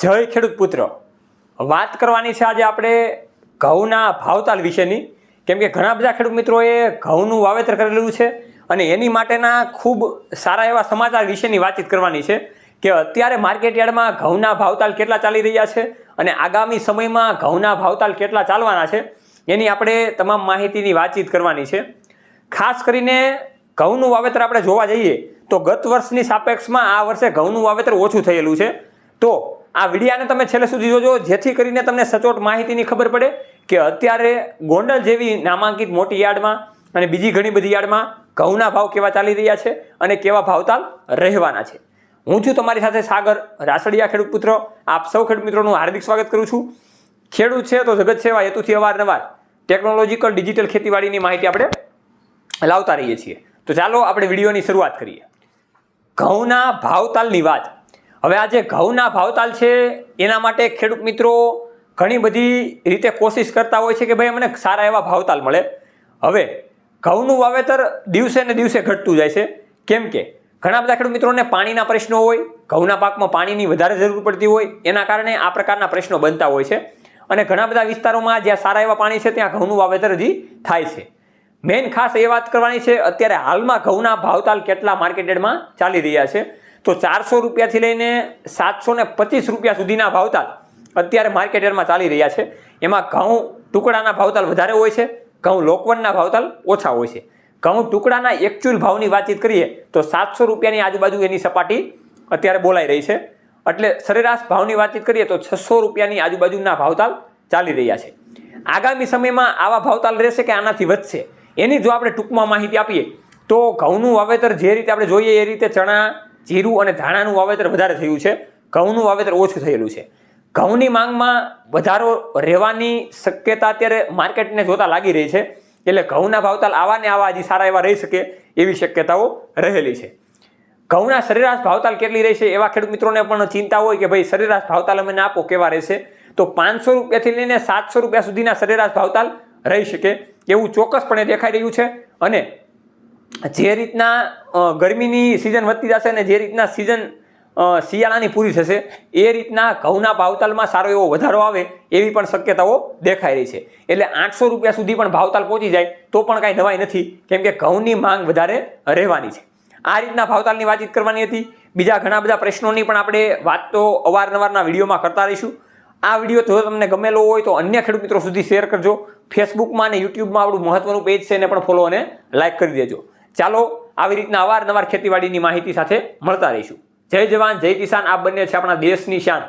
જય ખેડૂત પુત્ર, વાત કરવાની છે આજે આપણે ઘઉંના ભાવતાલ વિશેની. કેમ કે ઘણા બધા ખેડૂત મિત્રોએ ઘઉંનું વાવેતર કરેલું છે અને એની માટેના ખૂબ સારા એવા સમાચાર વિશેની વાતચીત કરવાની છે કે અત્યારે માર્કેટ યાર્ડમાં ઘઉંના ભાવતાલ કેટલા ચાલી રહ્યા છે અને આગામી સમયમાં ઘઉંના ભાવતાલ કેટલા ચાલવાના છે એની આપણે તમામ માહિતીની વાતચીત કરવાની છે. ખાસ કરીને ઘઉંનું વાવેતર આપણે જોવા જઈએ તો ગત વર્ષની સાપેક્ષમાં આ વર્ષે ઘઉંનું વાવેતર ઓછું થયેલું છે. તો આ વિડીયાને તમે છેલ્લે સુધી જોજો, જેથી કરીને તમને સચોટ માહિતીની ખબર પડે કે અત્યારે ગોંડલ જેવી નામાંકિત મોટી યાર્ડમાં અને બીજી ઘણી બધી યાર્ડમાં ઘઉંના ભાવ કેવા ચાલી રહ્યા છે અને કેવા ભાવતાલ રહેવાના છે. હું છું તમારી સાથે સાગર રાસડિયા, ખેડૂત પુત્ર. આપ સૌ ખેડૂત મિત્રોનું હાર્દિક સ્વાગત કરું છું. ખેડૂત છે તો જગત સેવા હેતુથી અવારનવાર ટેકનોલોજીકલ ડિજિટલ ખેતીવાડીની માહિતી આપણે લાવતા રહીએ છીએ. તો ચાલો આપણે વિડીયોની શરૂઆત કરીએ. ઘઉંના ભાવતાલની વાત. હવે આ જે ઘઉંના ભાવતાલ છે એના માટે ખેડૂત મિત્રો ઘણી બધી રીતે કોશિશ કરતા હોય છે કે ભાઈ અમને સારા એવા ભાવતાલ મળે. હવે ઘઉંનું વાવેતર દિવસે ને દિવસે ઘટતું જાય છે. કેમ કે ઘણા બધા ખેડૂત મિત્રોને પાણીના પ્રશ્નો હોય, ઘઉંના પાકમાં પાણીની વધારે જરૂર પડતી હોય, એના કારણે આ પ્રકારના પ્રશ્નો બનતા હોય છે. અને ઘણા બધા વિસ્તારોમાં જ્યાં સારા એવા પાણી છે ત્યાં ઘઉંનું વાવેતર હજી થાય છે. મેઇન ખાસ એ વાત કરવાની છે અત્યારે હાલમાં ઘઉંના ભાવતાલ કેટલા માર્કેટેડમાં ચાલી રહ્યા છે. તો 400 રૂપિયાથી લઈને 725 રૂપિયા સુધીના ભાવતાલ અત્યારે માર્કેટમાં ચાલી રહ્યા છે. એમાં ઘઉં ટુકડાના ભાવતાલ વધારે હોય છે, ઘઉં લોકવનના ભાવતાલ ઓછા હોય છે. ઘઉં ટુકડાના એકચ્યુઅલ ભાવની વાતચીત કરીએ તો 700 રૂપિયાની આજુબાજુ એની સપાટી અત્યારે બોલાઈ રહી છે. એટલે સરેરાશ ભાવની વાતચીત કરીએ તો 600 રૂપિયાની આજુબાજુના ભાવતાલ ચાલી રહ્યા છે. આગામી સમયમાં આવા ભાવતાલ રહેશે કે આનાથી વધશે, એની જો આપણે ટૂંકમાં માહિતી આપીએ તો ઘઉંનું વાવેતર જે રીતે આપણે જોઈએ એ રીતે ચણા, જીરું અને ધાણાનું વાવેતર વધારે થયું છે, ઘઉંનું વાવેતર ઓછું થયેલું છે. ઘઉંની માંગમાં વધારો રહેવાની શક્યતા અત્યારે માર્કેટને જોતા લાગી રહી છે. એટલે ઘઉંના ભાવતાલ આવા ને આવા હજી સારા એવા રહી શકે એવી શક્યતાઓ રહેલી છે. ઘઉંના સરેરાશ ભાવતાલ કેટલી રહેશે એવા ખેડૂત મિત્રોને પણ ચિંતા હોય કે ભાઈ સરેરાશ ભાવતાલ અમને આપો કેવા રહેશે. તો 500 રૂપિયાથી લઈને 700 રૂપિયા સુધીના સરેરાશ ભાવતાલ રહી શકે એવું ચોક્કસપણે દેખાઈ રહ્યું છે. અને જે રીતના ગરમીની સિઝન વધતી જશે અને જે રીતના સિઝન શિયાળાની પૂરી થશે એ રીતના ઘઉંના ભાવતાલમાં સારો એવો વધારો આવે એવી પણ શક્યતાઓ દેખાઈ રહી છે. એટલે 800 રૂપિયા સુધી પણ ભાવતાલ પહોંચી જાય તો પણ કાંઈ નવાઈ નથી, કેમ કે ઘઉંની માંગ વધારે રહેવાની છે. આ રીતના ભાવતાલની વાતચીત કરવાની હતી. બીજા ઘણા બધા પ્રશ્નોની પણ આપણે વાત તો અવારનવારના વિડીયોમાં કરતા રહીશું. આ વિડીયો જો તમને ગમેલો હોય તો અન્ય ખેડૂત મિત્રો સુધી શેર કરજો. ફેસબુકમાં અને યુટ્યુબમાં આપણું મહત્વનું પેજ છે એને પણ ફોલો અને લાઇક કરી દેજો. ચાલો આવી રીતના અવારનવાર ખેતીવાડીની માહિતી સાથે મળતા રહીશું. જય જવાન જય કિસાન, આ બંને છે આપણા દેશની શાન.